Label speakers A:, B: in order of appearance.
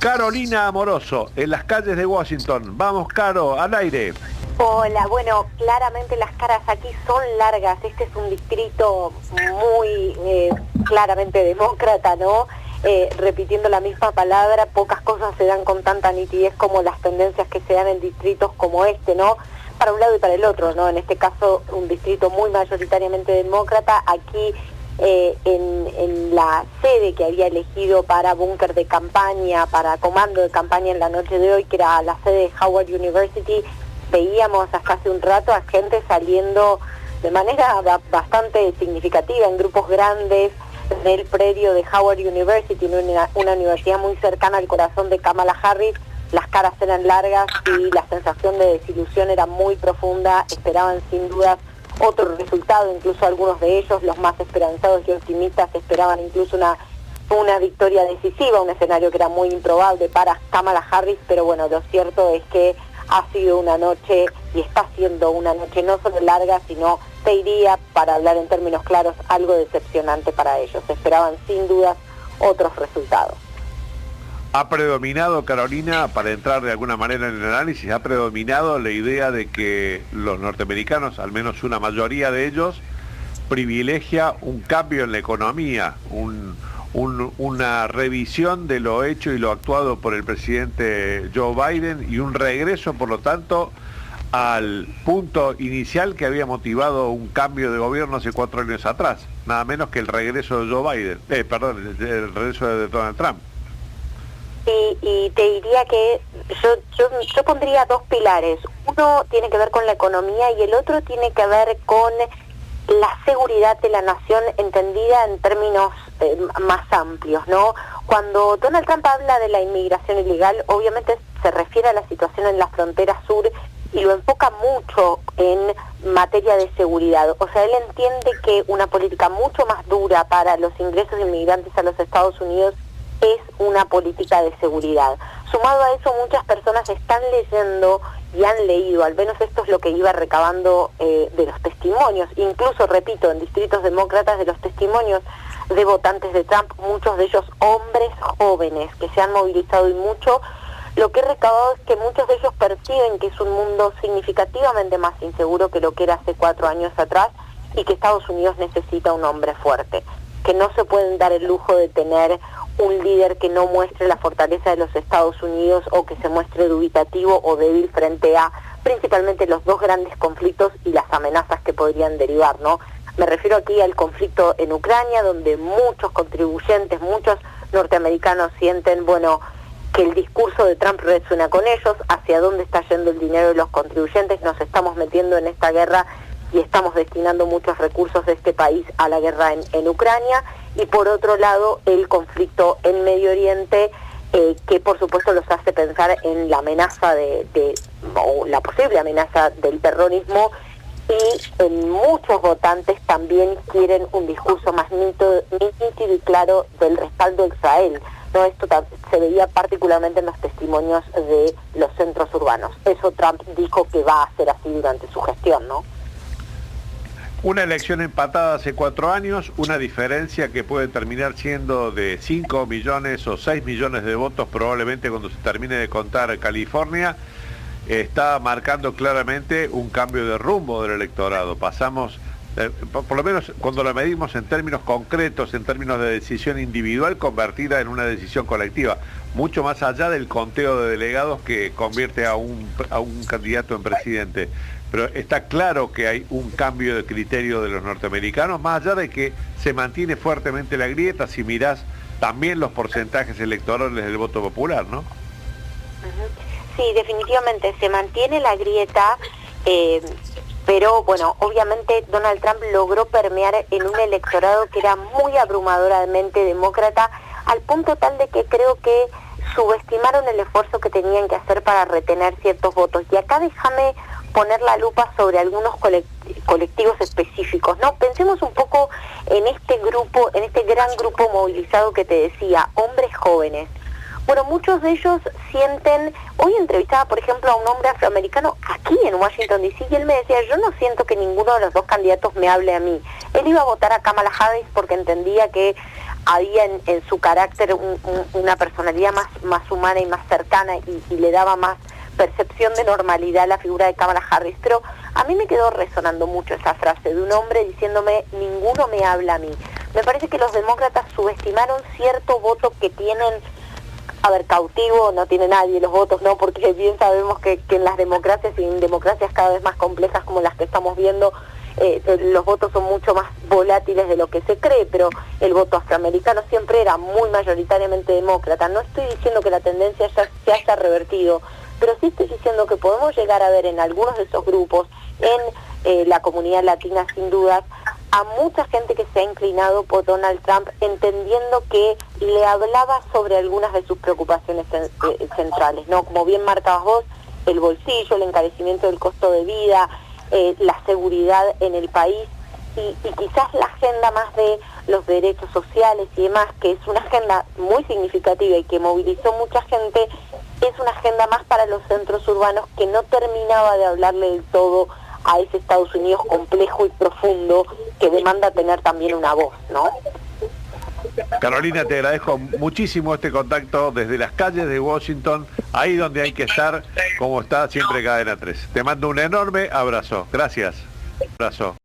A: Carolina Amoroso, en las calles de Washington. Vamos, Caro, al aire.
B: Hola, bueno, claramente las caras aquí son largas. Este es un distrito muy claramente demócrata, ¿no? Repitiendo la misma palabra, pocas cosas se dan con tanta nitidez como las tendencias que se dan en distritos como este, ¿no? Para un lado y para el otro, ¿no? En este caso, un distrito muy mayoritariamente demócrata. Aquí, en la sede que había elegido para búnker de campaña, para comando de campaña en la noche de hoy, que era la sede de Howard University, veíamos hasta hace un rato a gente saliendo de manera bastante significativa, en grupos grandes, del predio de Howard University, una universidad muy cercana al corazón de Kamala Harris. Las caras eran largas y la sensación de desilusión era muy profunda. Esperaban sin dudas otro resultado, incluso algunos de ellos, los más esperanzados y optimistas, esperaban incluso una victoria decisiva, un escenario que era muy improbable para Kamala Harris, pero bueno, lo cierto es que ha sido una noche, y está siendo una noche no solo larga, sino, te diría, para hablar en términos claros, algo decepcionante para ellos. Esperaban sin dudas otros resultados.
A: Ha predominado, Carolina, para entrar de alguna manera en el análisis, ha predominado la idea de que los norteamericanos, al menos una mayoría de ellos, privilegia un cambio en la economía, una revisión de lo hecho y lo actuado por el presidente Joe Biden y un regreso, por lo tanto, al punto inicial que había motivado un cambio de gobierno hace 4 años atrás, nada menos que el regreso de Joe Biden, el regreso de Donald Trump.
B: Y te diría que yo pondría dos pilares. Uno tiene que ver con la economía y el otro tiene que ver con la seguridad de la nación entendida en términos más amplios, ¿no? Cuando Donald Trump habla de la inmigración ilegal, obviamente se refiere a la situación en la frontera sur y lo enfoca mucho en materia de seguridad. O sea, él entiende que una política mucho más dura para los ingresos de inmigrantes a los Estados Unidos es una política de seguridad. Sumado a eso, muchas personas están leyendo y han leído, al menos esto es lo que iba recabando de los testimonios, incluso, repito, en distritos demócratas, de los testimonios de votantes de Trump, muchos de ellos hombres jóvenes que se han movilizado y mucho. Lo que he recabado es que muchos de ellos perciben que es un mundo significativamente más inseguro que lo que era hace 4 años atrás y que Estados Unidos necesita un hombre fuerte, que no se pueden dar el lujo de tener un líder que no muestre la fortaleza de los Estados Unidos o que se muestre dubitativo o débil frente a principalmente los dos grandes conflictos y las amenazas que podrían derivar, ¿no? Me refiero aquí al conflicto en Ucrania, donde muchos contribuyentes, muchos norteamericanos sienten, bueno, que el discurso de Trump resuena con ellos, hacia dónde está yendo el dinero de los contribuyentes, nos estamos metiendo en esta guerra y estamos destinando muchos recursos de este país a la guerra en Ucrania, y por otro lado el conflicto en Medio Oriente, que por supuesto los hace pensar en la amenaza o la posible amenaza del terrorismo, y muchos votantes también quieren un discurso más nítido y claro del respaldo a Israel, ¿no? Esto se veía particularmente en los testimonios de los centros urbanos. Eso Trump dijo que va a ser así durante su gestión, ¿no?
A: Una elección empatada hace 4 años, una diferencia que puede terminar siendo de 5 millones o 6 millones de votos probablemente cuando se termine de contar California, está marcando claramente un cambio de rumbo del electorado. Pasamos, por lo menos cuando lo medimos en términos concretos, en términos de decisión individual convertida en una decisión colectiva, mucho más allá del conteo de delegados que convierte a un candidato en presidente. Pero está claro que hay un cambio de criterio de los norteamericanos, más allá de que se mantiene fuertemente la grieta, si mirás también los porcentajes electorales del voto popular, ¿no?
B: Sí, definitivamente se mantiene la grieta, pero bueno, obviamente Donald Trump logró permear en un electorado que era muy abrumadoramente demócrata, al punto tal de que creo que subestimaron el esfuerzo que tenían que hacer para retener ciertos votos. Y acá déjame poner la lupa sobre algunos colectivos específicos, ¿no? Pensemos un poco en este grupo, en este gran grupo movilizado que te decía, hombres jóvenes. Bueno, muchos de ellos sienten, hoy entrevistaba por ejemplo a un hombre afroamericano aquí en Washington DC y él me decía, yo no siento que ninguno de los dos candidatos me hable a mí. Él iba a votar a Kamala Harris porque entendía que había en su carácter una personalidad más humana y más cercana y le daba más percepción de normalidad a la figura de Kamala Harris, pero a mí me quedó resonando mucho esa frase de un hombre diciéndome, ninguno me habla a mí. Me parece que los demócratas subestimaron cierto voto que tienen. A ver, cautivo no tiene nadie los votos, ¿no? Porque bien sabemos que en las democracias y en democracias cada vez más complejas como las que estamos viendo, los votos son mucho más volátiles de lo que se cree, pero el voto afroamericano siempre era muy mayoritariamente demócrata. No estoy diciendo que la tendencia ya se haya revertido, pero sí estoy diciendo que podemos llegar a ver en algunos de esos grupos, en la comunidad latina sin dudas, a mucha gente que se ha inclinado por Donald Trump, entendiendo que le hablaba sobre algunas de sus preocupaciones centrales, ¿no? Como bien marcabas vos, el bolsillo, el encarecimiento del costo de vida, la seguridad en el país y quizás la agenda más de los derechos sociales y demás, que es una agenda muy significativa y que movilizó mucha gente, es una agenda más para los centros urbanos que no terminaba de hablarle del todo a ese Estados Unidos complejo y profundo que demanda tener también una voz, ¿no?
A: Carolina, te agradezco muchísimo este contacto desde las calles de Washington, ahí donde hay que estar, como está siempre Cadena 3. Te mando un enorme abrazo. Gracias. Abrazo.